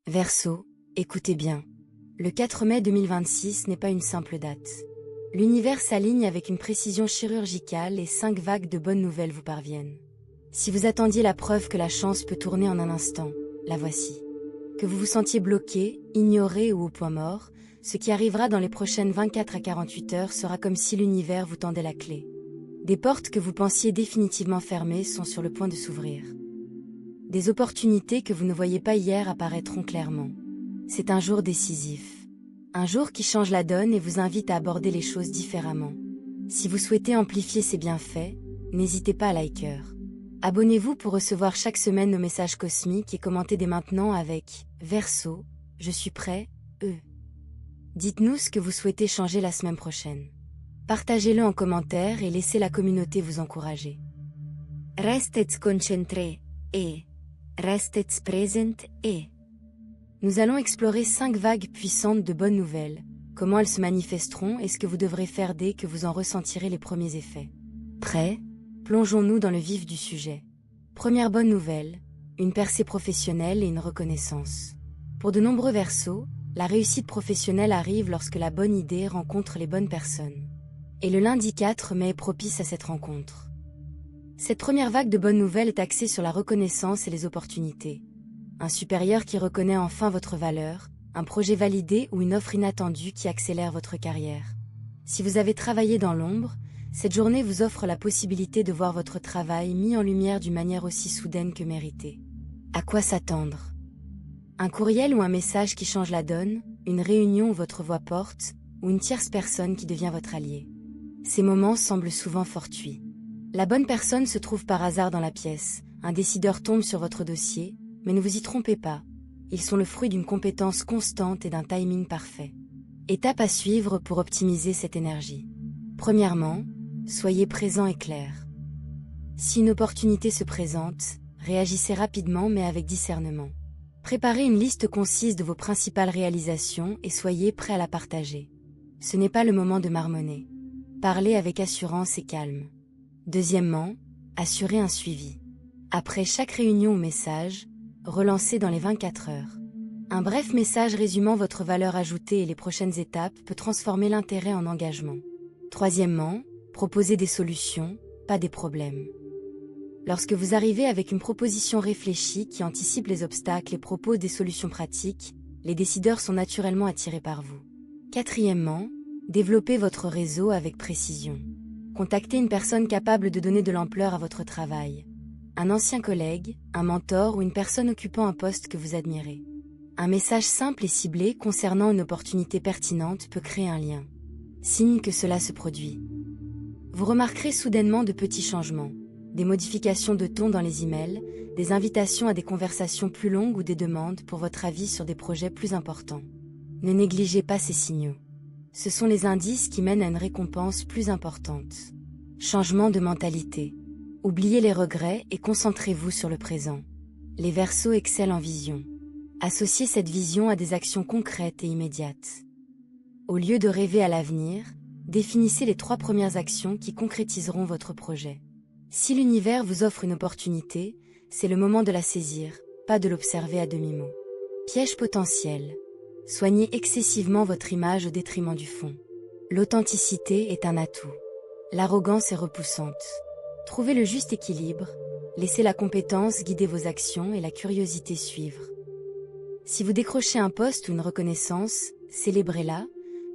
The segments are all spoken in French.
Verseau, écoutez bien. Le 4 mai 2026 n'est pas une simple date. L'univers s'aligne avec une précision chirurgicale et 5 vagues de bonnes nouvelles vous parviennent. Si vous attendiez la preuve que la chance peut tourner en un instant, la voici. Que vous vous sentiez bloqué, ignoré ou au point mort, ce qui arrivera dans les prochaines 24 à 48 heures sera comme si l'univers vous tendait la clé. Des portes que vous pensiez définitivement fermées sont sur le point de s'ouvrir. Des opportunités que vous ne voyiez pas hier apparaîtront clairement. C'est un jour décisif. Un jour qui change la donne et vous invite à aborder les choses différemment. Si vous souhaitez amplifier ces bienfaits, n'hésitez pas à liker. Abonnez-vous pour recevoir chaque semaine nos messages cosmiques et commentez dès maintenant avec « Verseau, je suis prêt, Dites-nous ce que vous souhaitez changer la semaine prochaine. Partagez-le en commentaire et laissez la communauté vous encourager. Restez concentrés et restez présents et... Nous allons explorer 5 vagues puissantes de bonnes nouvelles, comment elles se manifesteront et ce que vous devrez faire dès que vous en ressentirez les premiers effets. Prêts? Plongeons-nous dans le vif du sujet. Première bonne nouvelle, une percée professionnelle et une reconnaissance. Pour de nombreux Verseaux, la réussite professionnelle arrive lorsque la bonne idée rencontre les bonnes personnes. Et le lundi 4 mai est propice à cette rencontre. Cette première vague de bonnes nouvelles est axée sur la reconnaissance et les opportunités. Un supérieur qui reconnaît enfin votre valeur, un projet validé ou une offre inattendue qui accélère votre carrière. Si vous avez travaillé dans l'ombre, cette journée vous offre la possibilité de voir votre travail mis en lumière d'une manière aussi soudaine que méritée. À quoi s'attendre? Un courriel ou un message qui change la donne, une réunion où votre voix porte, ou une tierce personne qui devient votre allié. Ces moments semblent souvent fortuits. La bonne personne se trouve par hasard dans la pièce, un décideur tombe sur votre dossier, mais ne vous y trompez pas. Ils sont le fruit d'une compétence constante et d'un timing parfait. Étape à suivre pour optimiser cette énergie. Premièrement, soyez présent et clair. Si une opportunité se présente, réagissez rapidement mais avec discernement. Préparez une liste concise de vos principales réalisations et soyez prêt à la partager. Ce n'est pas le moment de marmonner. Parlez avec assurance et calme. Deuxièmement, assurez un suivi. Après chaque réunion ou message, relancez dans les 24 heures. Un bref message résumant votre valeur ajoutée et les prochaines étapes peut transformer l'intérêt en engagement. Troisièmement, proposez des solutions, pas des problèmes. Lorsque vous arrivez avec une proposition réfléchie qui anticipe les obstacles et propose des solutions pratiques, les décideurs sont naturellement attirés par vous. Quatrièmement, développez votre réseau avec précision. Contactez une personne capable de donner de l'ampleur à votre travail. Un ancien collègue, un mentor ou une personne occupant un poste que vous admirez. Un message simple et ciblé concernant une opportunité pertinente peut créer un lien. Signe que cela se produit. Vous remarquerez soudainement de petits changements, des modifications de ton dans les emails, des invitations à des conversations plus longues ou des demandes pour votre avis sur des projets plus importants. Ne négligez pas ces signaux. Ce sont les indices qui mènent à une récompense plus importante. Changement de mentalité. Oubliez les regrets et concentrez-vous sur le présent. Les Verseaux excellent en vision. Associez cette vision à des actions concrètes et immédiates. Au lieu de rêver à l'avenir, définissez les 3 premières actions qui concrétiseront votre projet. Si l'univers vous offre une opportunité, c'est le moment de la saisir, pas de l'observer à demi-mot. Piège potentiel. Soignez excessivement votre image au détriment du fond. L'authenticité est un atout. L'arrogance est repoussante. Trouvez le juste équilibre, laissez la compétence guider vos actions et la curiosité suivre. Si vous décrochez un poste ou une reconnaissance, célébrez-la,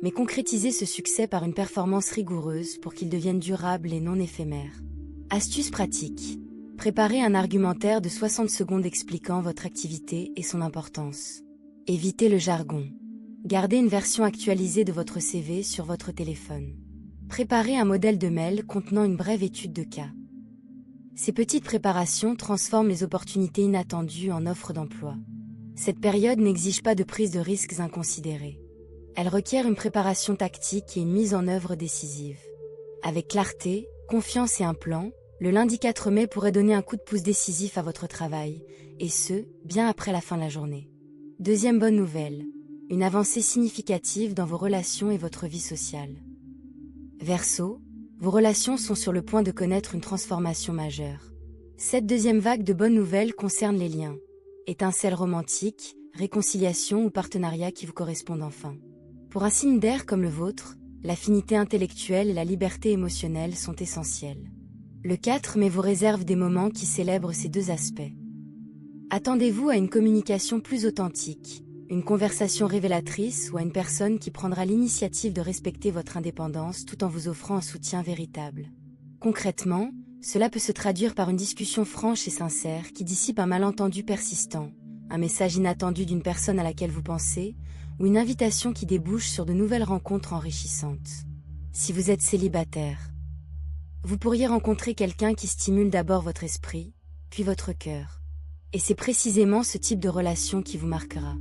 mais concrétisez ce succès par une performance rigoureuse pour qu'il devienne durable et non éphémère. Astuce pratique. Préparez un argumentaire de 60 secondes expliquant votre activité et son importance. Évitez le jargon. Gardez une version actualisée de votre CV sur votre téléphone. Préparez un modèle de mail contenant une brève étude de cas. Ces petites préparations transforment les opportunités inattendues en offres d'emploi. Cette période n'exige pas de prise de risques inconsidérés. Elle requiert une préparation tactique et une mise en œuvre décisive. Avec clarté, confiance et un plan, le lundi 4 mai pourrait donner un coup de pouce décisif à votre travail, et ce, bien après la fin de la journée. Deuxième bonne nouvelle, une avancée significative dans vos relations et votre vie sociale. Verseau, vos relations sont sur le point de connaître une transformation majeure. Cette deuxième vague de bonnes nouvelles concerne les liens. Étincelles romantiques, réconciliation ou partenariat qui vous correspondent enfin. Pour un signe d'air comme le vôtre, l'affinité intellectuelle et la liberté émotionnelle sont essentielles. Le 4 mai vous réserve des moments qui célèbrent ces deux aspects. Attendez-vous à une communication plus authentique, une conversation révélatrice ou à une personne qui prendra l'initiative de respecter votre indépendance tout en vous offrant un soutien véritable. Concrètement, cela peut se traduire par une discussion franche et sincère qui dissipe un malentendu persistant, un message inattendu d'une personne à laquelle vous pensez, ou une invitation qui débouche sur de nouvelles rencontres enrichissantes. Si vous êtes célibataire, vous pourriez rencontrer quelqu'un qui stimule d'abord votre esprit, puis votre cœur. Et c'est précisément ce type de relation qui vous marquera.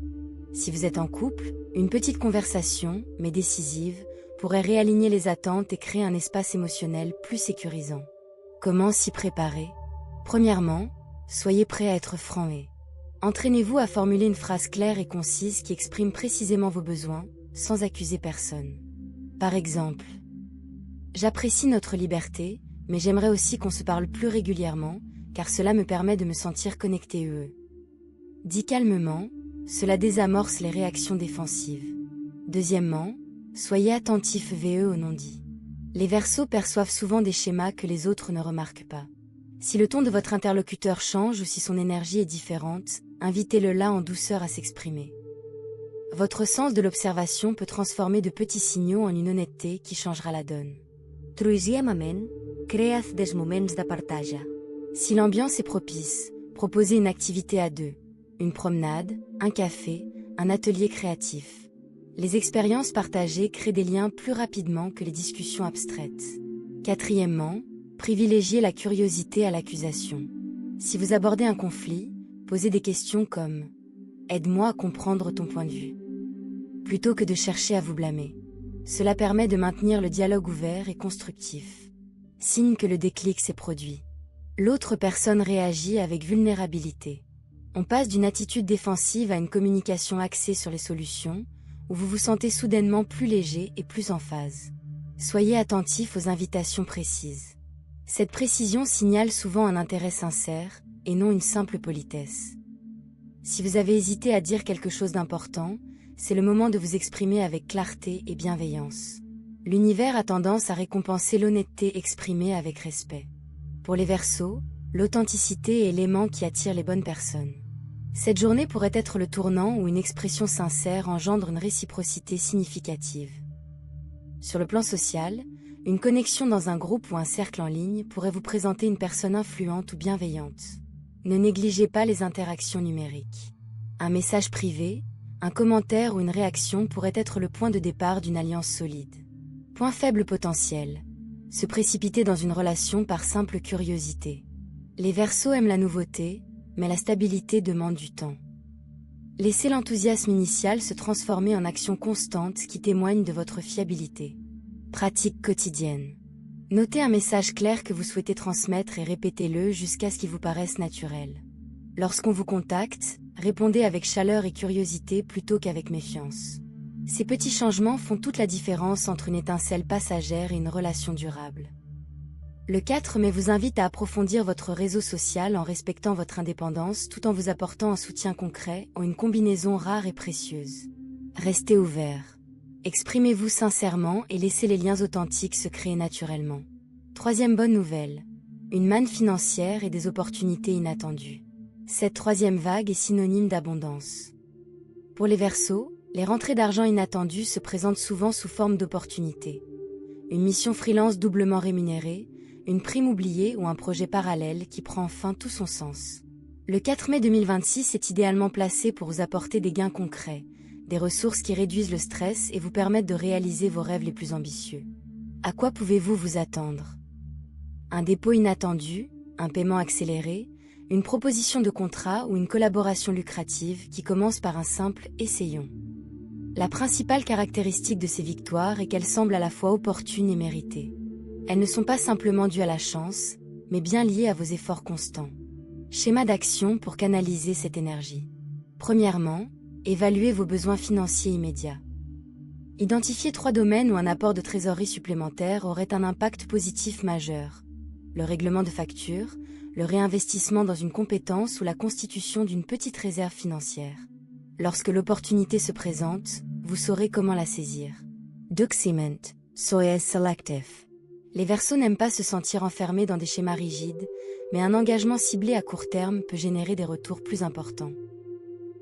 Si vous êtes en couple, une petite conversation, mais décisive, pourrait réaligner les attentes et créer un espace émotionnel plus sécurisant. Comment s'y préparer? Premièrement, soyez prêt à être franc et entraînez-vous à formuler une phrase claire et concise qui exprime précisément vos besoins, sans accuser personne. Par exemple, j'apprécie notre liberté, mais j'aimerais aussi qu'on se parle plus régulièrement, car cela me permet de me sentir connecté. Dit calmement, cela désamorce les réactions défensives. Deuxièmement, soyez attentif au non-dit. Les Verseaux perçoivent souvent des schémas que les autres ne remarquent pas. Si le ton de votre interlocuteur change ou si son énergie est différente, invitez-le là en douceur à s'exprimer. Votre sens de l'observation peut transformer de petits signaux en une honnêteté qui changera la donne. Troisièmement, crea't des moments de partage. Si l'ambiance est propice, proposez une activité à deux, une promenade, un café, un atelier créatif. Les expériences partagées créent des liens plus rapidement que les discussions abstraites. Quatrièmement, privilégiez la curiosité à l'accusation. Si vous abordez un conflit, posez des questions comme « Aide-moi à comprendre ton point de vue », plutôt que de chercher à vous blâmer. Cela permet de maintenir le dialogue ouvert et constructif. Signe que le déclic s'est produit. L'autre personne réagit avec vulnérabilité. On passe d'une attitude défensive à une communication axée sur les solutions, où vous vous sentez soudainement plus léger et plus en phase. Soyez attentif aux invitations précises. Cette précision signale souvent un intérêt sincère, et non une simple politesse. Si vous avez hésité à dire quelque chose d'important, c'est le moment de vous exprimer avec clarté et bienveillance. L'univers a tendance à récompenser l'honnêteté exprimée avec respect. Pour les Verseaux, l'authenticité est l'élément qui attire les bonnes personnes. Cette journée pourrait être le tournant où une expression sincère engendre une réciprocité significative. Sur le plan social, une connexion dans un groupe ou un cercle en ligne pourrait vous présenter une personne influente ou bienveillante. Ne négligez pas les interactions numériques. Un message privé, un commentaire ou une réaction pourrait être le point de départ d'une alliance solide. Point faible potentiel. Se précipiter dans une relation par simple curiosité. Les Verseaux aiment la nouveauté, mais la stabilité demande du temps. Laissez l'enthousiasme initial se transformer en action constante qui témoigne de votre fiabilité. Pratique quotidienne. Notez un message clair que vous souhaitez transmettre et répétez-le jusqu'à ce qu'il vous paraisse naturel. Lorsqu'on vous contacte, répondez avec chaleur et curiosité plutôt qu'avec méfiance. Ces petits changements font toute la différence entre une étincelle passagère et une relation durable. Le 4 mai vous invite à approfondir votre réseau social en respectant votre indépendance tout en vous apportant un soutien concret ou une combinaison rare et précieuse. Restez ouvert. Exprimez-vous sincèrement et laissez les liens authentiques se créer naturellement. Troisième bonne nouvelle. Une manne financière et des opportunités inattendues. Cette troisième vague est synonyme d'abondance. Pour les Verseaux, les rentrées d'argent inattendues se présentent souvent sous forme d'opportunités. Une mission freelance doublement rémunérée, une prime oubliée ou un projet parallèle qui prend enfin tout son sens. Le 4 mai 2026 est idéalement placé pour vous apporter des gains concrets, des ressources qui réduisent le stress et vous permettent de réaliser vos rêves les plus ambitieux. À quoi pouvez-vous vous attendre? Un dépôt inattendu, un paiement accéléré, une proposition de contrat ou une collaboration lucrative qui commence par un simple « essayons ». La principale caractéristique de ces victoires est qu'elles semblent à la fois opportunes et méritées. Elles ne sont pas simplement dues à la chance, mais bien liées à vos efforts constants. Schéma d'action pour canaliser cette énergie. Premièrement, évaluez vos besoins financiers immédiats. Identifiez 3 domaines où un apport de trésorerie supplémentaire aurait un impact positif majeur. Le règlement de factures, le réinvestissement dans une compétence ou la constitution d'une petite réserve financière. Lorsque l'opportunité se présente, vous saurez comment la saisir. Document, soyez selectif. Les Verseaux n'aiment pas se sentir enfermés dans des schémas rigides, mais un engagement ciblé à court terme peut générer des retours plus importants.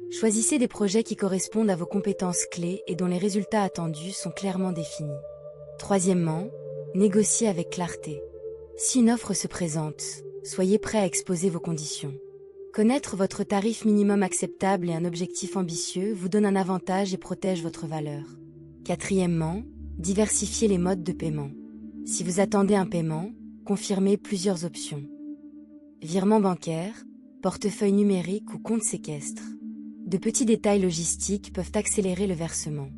Choisissez des projets qui correspondent à vos compétences clés et dont les résultats attendus sont clairement définis. Troisièmement, négociez avec clarté. Si une offre se présente, soyez prêt à exposer vos conditions. Connaître votre tarif minimum acceptable et un objectif ambitieux vous donne un avantage et protège votre valeur. Quatrièmement, diversifiez les modes de paiement. Si vous attendez un paiement, confirmez plusieurs options. Virement bancaire, portefeuille numérique ou compte séquestre. De petits détails logistiques peuvent accélérer le versement.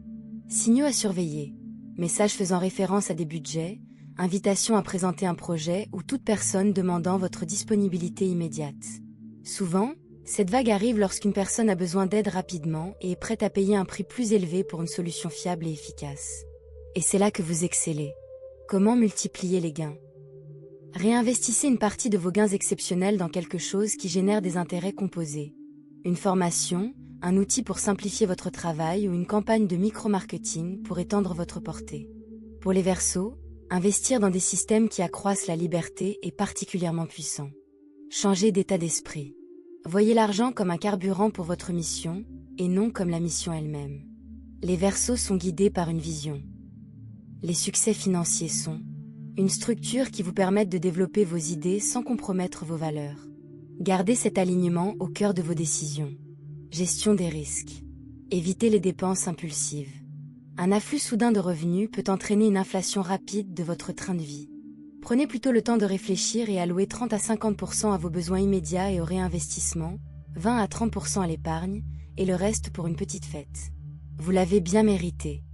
Signaux à surveiller. Messages faisant référence à des budgets, invitation à présenter un projet ou toute personne demandant votre disponibilité immédiate. Souvent, cette vague arrive lorsqu'une personne a besoin d'aide rapidement et est prête à payer un prix plus élevé pour une solution fiable et efficace. Et c'est là que vous excellez. Comment multiplier les gains? Réinvestissez une partie de vos gains exceptionnels dans quelque chose qui génère des intérêts composés. Une formation, un outil pour simplifier votre travail ou une campagne de micro-marketing pour étendre votre portée. Pour les Verseaux, investir dans des systèmes qui accroissent la liberté est particulièrement puissant. Changez d'état d'esprit. Voyez l'argent comme un carburant pour votre mission, et non comme la mission elle-même. Les Verseaux sont guidés par une vision. Les succès financiers sont une structure qui vous permette de développer vos idées sans compromettre vos valeurs. Gardez cet alignement au cœur de vos décisions. Gestion des risques. Évitez les dépenses impulsives. Un afflux soudain de revenus peut entraîner une inflation rapide de votre train de vie. Prenez plutôt le temps de réfléchir et allouez 30 à 50% à vos besoins immédiats et au réinvestissement, 20 à 30% à l'épargne, et le reste pour une petite fête. Vous l'avez bien mérité.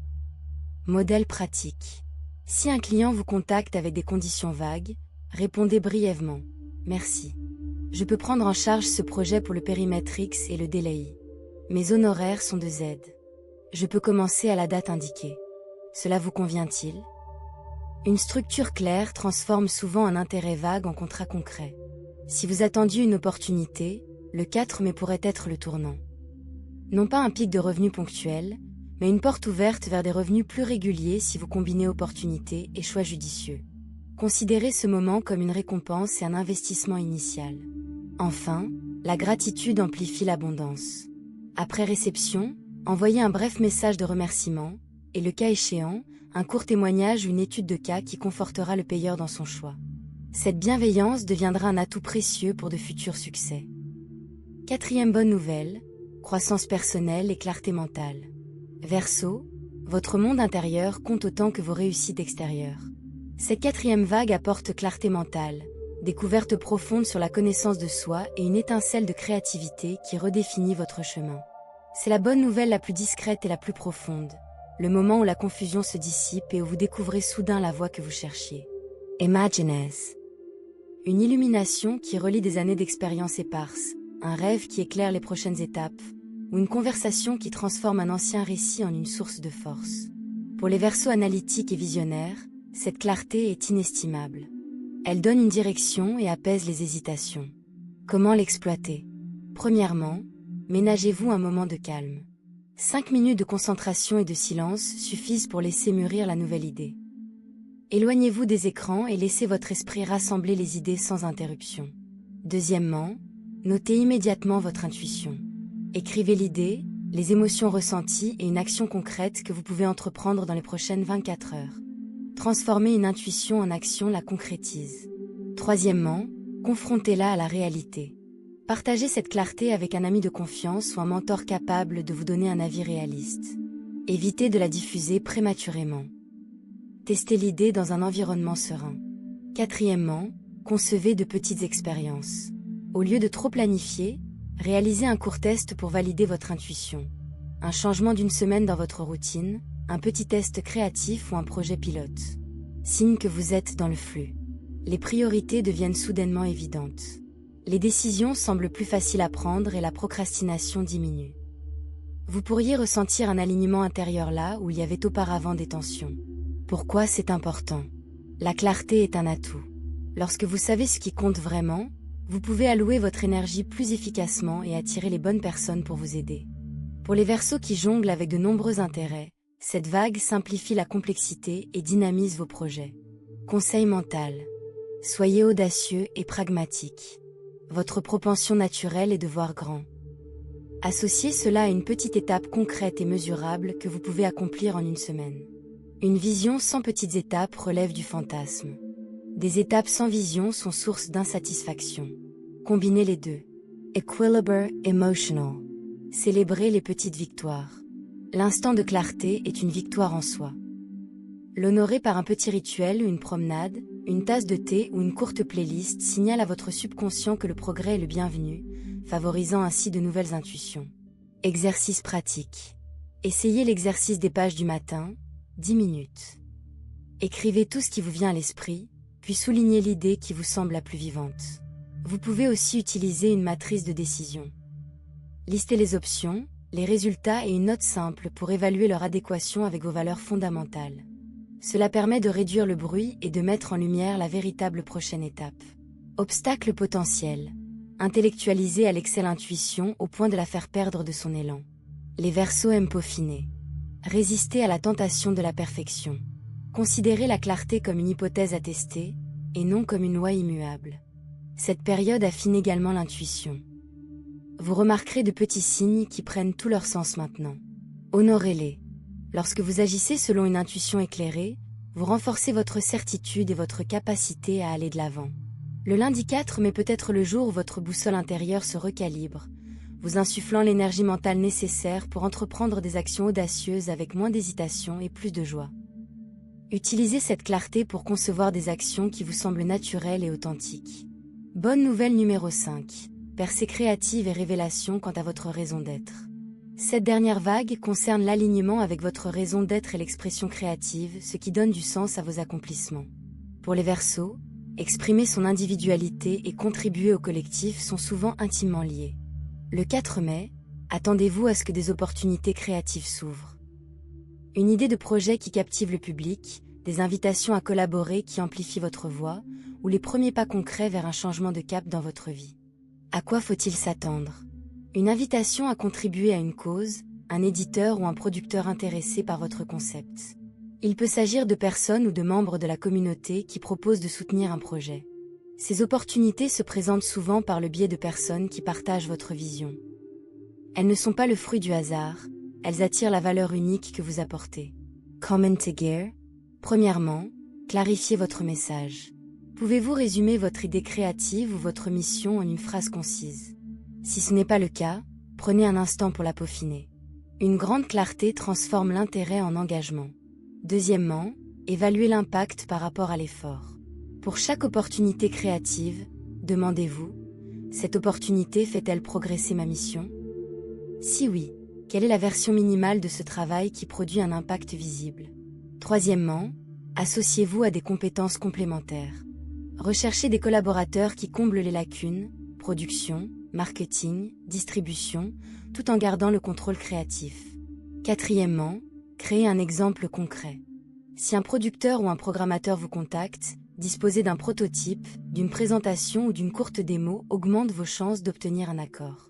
Modèle pratique. Si un client vous contacte avec des conditions vagues, répondez brièvement « Merci. Je peux prendre en charge ce projet pour le périmètre X et le délai Y. Mes honoraires sont de Z. Je peux commencer à la date indiquée. Cela vous convient-il ?» Une structure claire transforme souvent un intérêt vague en contrat concret. Si vous attendiez une opportunité, le 4 mai pourrait être le tournant. Non pas un pic de revenus ponctuel, mais une porte ouverte vers des revenus plus réguliers si vous combinez opportunité et choix judicieux. Considérez ce moment comme une récompense et un investissement initial. Enfin, la gratitude amplifie l'abondance. Après réception, envoyez un bref message de remerciement, et le cas échéant, un court témoignage ou une étude de cas qui confortera le payeur dans son choix. Cette bienveillance deviendra un atout précieux pour de futurs succès. Quatrième bonne nouvelle, croissance personnelle et clarté mentale. Verseau, votre monde intérieur compte autant que vos réussites extérieures. Cette quatrième vague apporte clarté mentale, découverte profonde sur la connaissance de soi et une étincelle de créativité qui redéfinit votre chemin. C'est la bonne nouvelle la plus discrète et la plus profonde, le moment où la confusion se dissipe et où vous découvrez soudain la voie que vous cherchiez. Imaginez. Une illumination qui relie des années d'expérience éparses, un rêve qui éclaire les prochaines étapes, ou une conversation qui transforme un ancien récit en une source de force. Pour les Verseaux analytiques et visionnaires, cette clarté est inestimable. Elle donne une direction et apaise les hésitations. Comment l'exploiter? Premièrement, ménagez-vous un moment de calme. 5 minutes de concentration et de silence suffisent pour laisser mûrir la nouvelle idée. Éloignez-vous des écrans et laissez votre esprit rassembler les idées sans interruption. Deuxièmement, notez immédiatement votre intuition. Écrivez l'idée, les émotions ressenties et une action concrète que vous pouvez entreprendre dans les prochaines 24 heures. Transformer une intuition en action la concrétise. Troisièmement, confrontez-la à la réalité. Partagez cette clarté avec un ami de confiance ou un mentor capable de vous donner un avis réaliste. Évitez de la diffuser prématurément. Testez l'idée dans un environnement serein. Quatrièmement, concevez de petites expériences. Au lieu de trop planifier, réalisez un court test pour valider votre intuition. Un changement d'une semaine dans votre routine, un petit test créatif ou un projet pilote. Signe que vous êtes dans le flux. Les priorités deviennent soudainement évidentes. Les décisions semblent plus faciles à prendre et la procrastination diminue. Vous pourriez ressentir un alignement intérieur là où il y avait auparavant des tensions. Pourquoi c'est important? La clarté est un atout. Lorsque vous savez ce qui compte vraiment, vous pouvez allouer votre énergie plus efficacement et attirer les bonnes personnes pour vous aider. Pour les Verseaux qui jonglent avec de nombreux intérêts, cette vague simplifie la complexité et dynamise vos projets. Conseil mental. Soyez audacieux et pragmatique. Votre propension naturelle est de voir grand. Associez cela à une petite étape concrète et mesurable que vous pouvez accomplir en une semaine. Une vision sans petites étapes relève du fantasme. Des étapes sans vision sont source d'insatisfaction. Combinez les deux. Equilibre emotional. Célébrez les petites victoires. L'instant de clarté est une victoire en soi. L'honorer par un petit rituel, une promenade, une tasse de thé ou une courte playlist signale à votre subconscient que le progrès est le bienvenu, favorisant ainsi de nouvelles intuitions. Exercice pratique. Essayez l'exercice des pages du matin, 10 minutes. Écrivez tout ce qui vous vient à l'esprit, puis soulignez l'idée qui vous semble la plus vivante. Vous pouvez aussi utiliser une matrice de décision. Listez les options, les résultats et une note simple pour évaluer leur adéquation avec vos valeurs fondamentales. Cela permet de réduire le bruit et de mettre en lumière la véritable prochaine étape. Obstacle potentiel. Intellectualiser à l'excel intuition au point de la faire perdre de son élan. Les Verseaux aiment peaufiner. Résistez à la tentation de la perfection. Considérez la clarté comme une hypothèse à tester, et non comme une loi immuable. Cette période affine également l'intuition. Vous remarquerez de petits signes qui prennent tout leur sens maintenant. Honorez-les. Lorsque vous agissez selon une intuition éclairée, vous renforcez votre certitude et votre capacité à aller de l'avant. Le lundi 4 mai peut être le jour où votre boussole intérieure se recalibre, vous insufflant l'énergie mentale nécessaire pour entreprendre des actions audacieuses avec moins d'hésitation et plus de joie. Utilisez cette clarté pour concevoir des actions qui vous semblent naturelles et authentiques. Bonne nouvelle numéro 5. Percée créative et révélation quant à votre raison d'être. Cette dernière vague concerne l'alignement avec votre raison d'être et l'expression créative, ce qui donne du sens à vos accomplissements. Pour les Verseaux, exprimer son individualité et contribuer au collectif sont souvent intimement liés. Le 4 mai, attendez-vous à ce que des opportunités créatives s'ouvrent. Une idée de projet qui captive le public, des invitations à collaborer qui amplifient votre voix, ou les premiers pas concrets vers un changement de cap dans votre vie. À quoi faut-il s'attendre ? Une invitation à contribuer à une cause, un éditeur ou un producteur intéressé par votre concept. Il peut s'agir de personnes ou de membres de la communauté qui proposent de soutenir un projet. Ces opportunités se présentent souvent par le biais de personnes qui partagent votre vision. Elles ne sont pas le fruit du hasard, elles attirent la valeur unique que vous apportez. Comment together. Premièrement, clarifiez votre message. Pouvez-vous résumer votre idée créative ou votre mission en une phrase concise ? Si ce n'est pas le cas, prenez un instant pour la peaufiner. Une grande clarté transforme l'intérêt en engagement. Deuxièmement, évaluez l'impact par rapport à l'effort. Pour chaque opportunité créative, demandez-vous, cette opportunité fait-elle progresser ma mission ? Si oui, quelle est la version minimale de ce travail qui produit un impact visible ? Troisièmement, associez-vous à des compétences complémentaires. Recherchez des collaborateurs qui comblent les lacunes, production, marketing, distribution, tout en gardant le contrôle créatif. Quatrièmement, créez un exemple concret. Si un producteur ou un programmateur vous contacte, disposer d'un prototype, d'une présentation ou d'une courte démo augmente vos chances d'obtenir un accord.